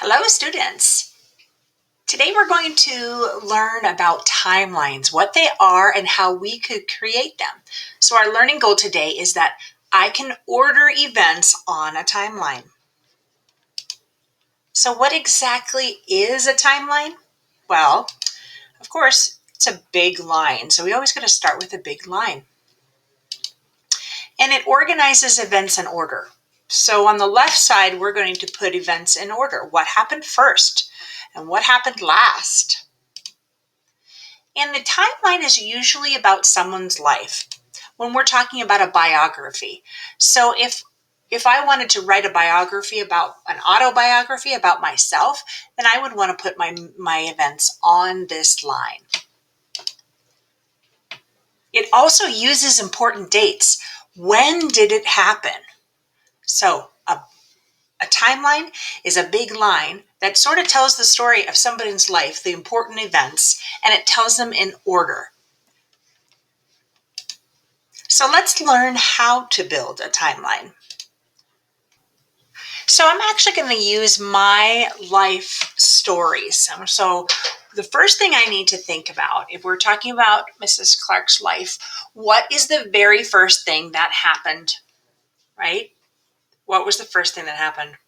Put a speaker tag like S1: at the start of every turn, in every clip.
S1: Hello, students. Today we're going to learn about timelines, what they are and how we could create them. So our learning goal today is that I can order events on a timeline. So what exactly is a timeline? Well, of course, it's a big line. So we always got to start with a big line. And it organizes events in order. So on the left side, we're going to put events in order. What happened first and what happened last? And the timeline is usually about someone's life when we're talking about a biography. So if I wanted to write a biography about an autobiography about myself, then I would want to put my events on this line. It also uses important dates. When did it happen? So a timeline is a big line that sort of tells the story of somebody's life, the important events, and it tells them in order. So let's learn how to build a timeline. So I'm actually going to use my life stories. So the first thing I need to think about, if we're talking about Mrs. Clark's life, what is the very first thing that happened, right? What was the first thing that happened?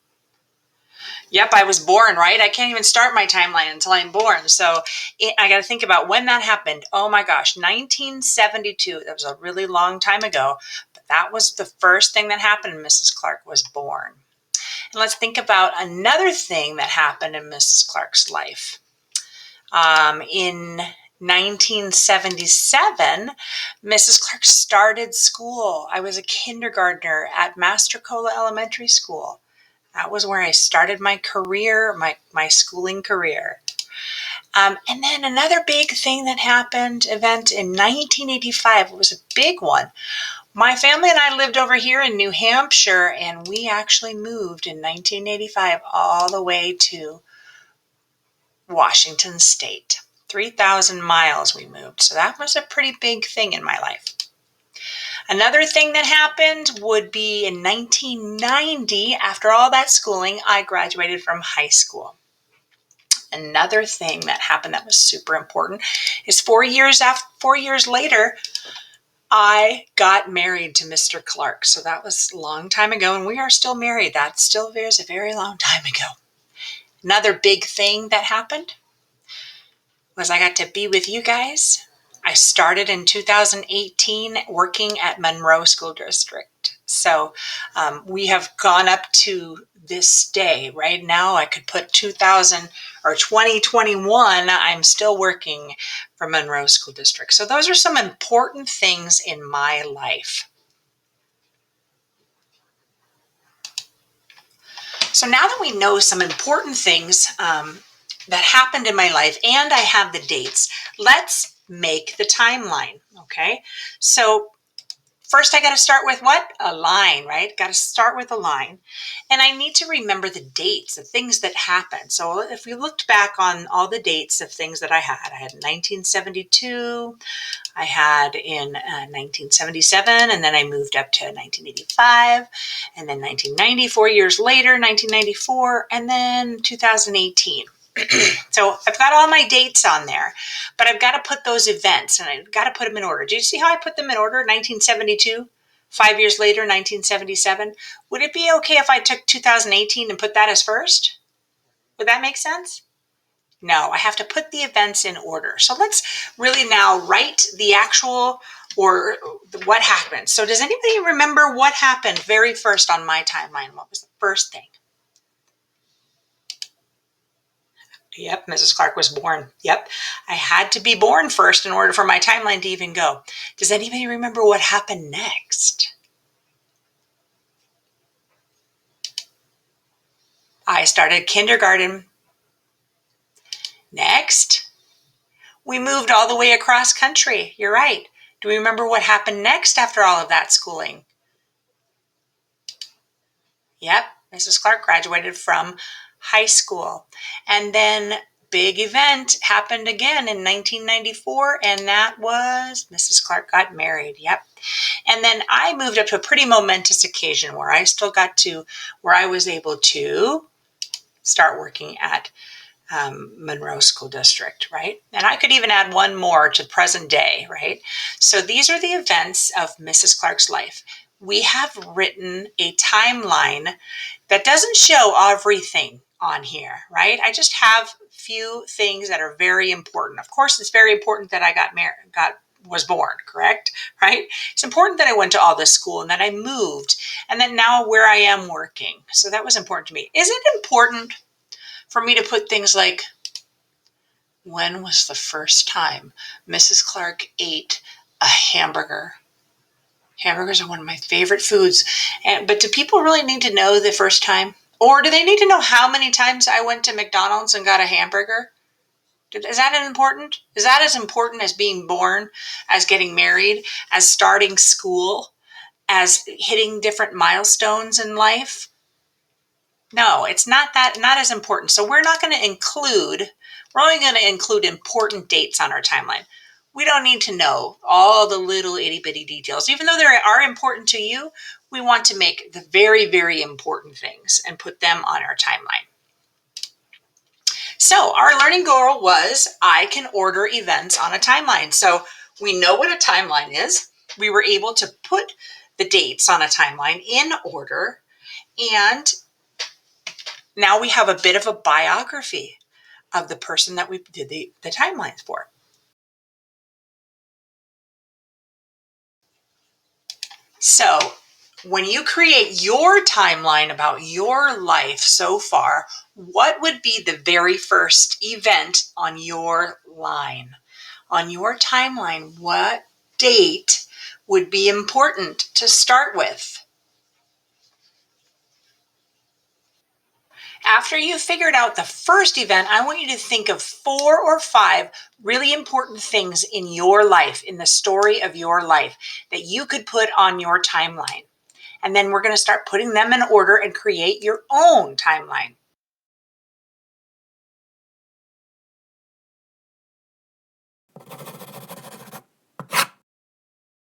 S1: Yep, I was born, right? I can't even start my timeline until I'm born. So I got to think about when that happened. Oh my gosh, 1972. That was a really long time ago. But that was the first thing that happened when Mrs. Clark was born. And let's think about another thing that happened in Mrs. Clark's life. In 1977, Mrs. Clark started school. I was a kindergartner at Mastrocola Elementary School. That was where I started my career, my schooling career. And then another big thing that happened, event in 1985, it was a big one. My family and I lived over here in New Hampshire, and we actually moved in 1985 all the way to Washington State. 3,000 miles we moved. So that was a pretty big thing in my life. Another thing that happened would be in 1990, after all that schooling, I graduated from high school. Another thing that happened that was super important is 4 years later, I got married to Mr. Clark. So that was a long time ago, and we are still married. That still is a very long time ago. Another big thing that happened was I got to be with you guys. I started in 2018 working at Monroe School District. So we have gone up to this day. Right now, I could put 2021, I'm still working for Monroe School District. So those are some important things in my life. So now that we know some important things that happened in my life and I have the dates, let's make the timeline, okay? So first I got to start with what? A line, right? Got to start with a line. And I need to remember the dates, the things that happened. So if we looked back on all the dates of things that I had 1972, I had in 1977, and then I moved up to 1985, and then 1990, 4 years later, 1994, and then 2018. So I've got all my dates on there, but I've got to put those events and I've got to put them in order. Do you see how I put them in order? 1972, 5 years later, 1977. Would it be okay if I took 2018 and put that as first? Would that make sense? No, I have to put the events in order. So let's really now write the actual or what happened. So does anybody remember what happened very first on my timeline? What was the first thing? Yep, Mrs. Clark was born. Yep, I had to be born first in order for my timeline to even go. Does anybody remember what happened next? I started kindergarten. Next, we moved all the way across country. You're right. Do we remember what happened next after all of that schooling? Yep, Mrs. Clark graduated from high school. And then big event happened again in 1994, and that was Mrs. Clark got married. Yep. And then I moved up to a pretty momentous occasion where I was able to start working at Monroe School District, right? And I could even add one more to present day, right? So these are the events of Mrs. Clark's life. We have written a timeline that doesn't show everything on here, right? I just have few things that are very important. Of course, it's very important that I was born, correct? Right? It's important that I went to all this school and that I moved and that now where I am working. So that was important to me. Is it important for me to put things like, when was the first time Mrs. Clark ate a hamburger? Hamburgers are one of my favorite foods. But do people really need to know the first time? Or do they need to know how many times I went to McDonald's and got a hamburger? Is that important? Is that as important as being born, as getting married, as starting school, as hitting different milestones in life? No, it's not as important. So we're only going to include important dates on our timeline. We don't need to know all the little itty bitty details. Even though they are important to you, we want to make the very, very important things and put them on our timeline. So our learning goal was I can order events on a timeline. So we know what a timeline is. We were able to put the dates on a timeline in order, and now we have a bit of a biography of the person that we did the timelines for. So when you create your timeline about your life so far, what would be the very first event on your line? On your timeline, what date would be important to start with? After you've figured out the first event, I want you to think of 4 or 5 really important things in your life, in the story of your life, that you could put on your timeline. And then we're going to start putting them in order and create your own timeline.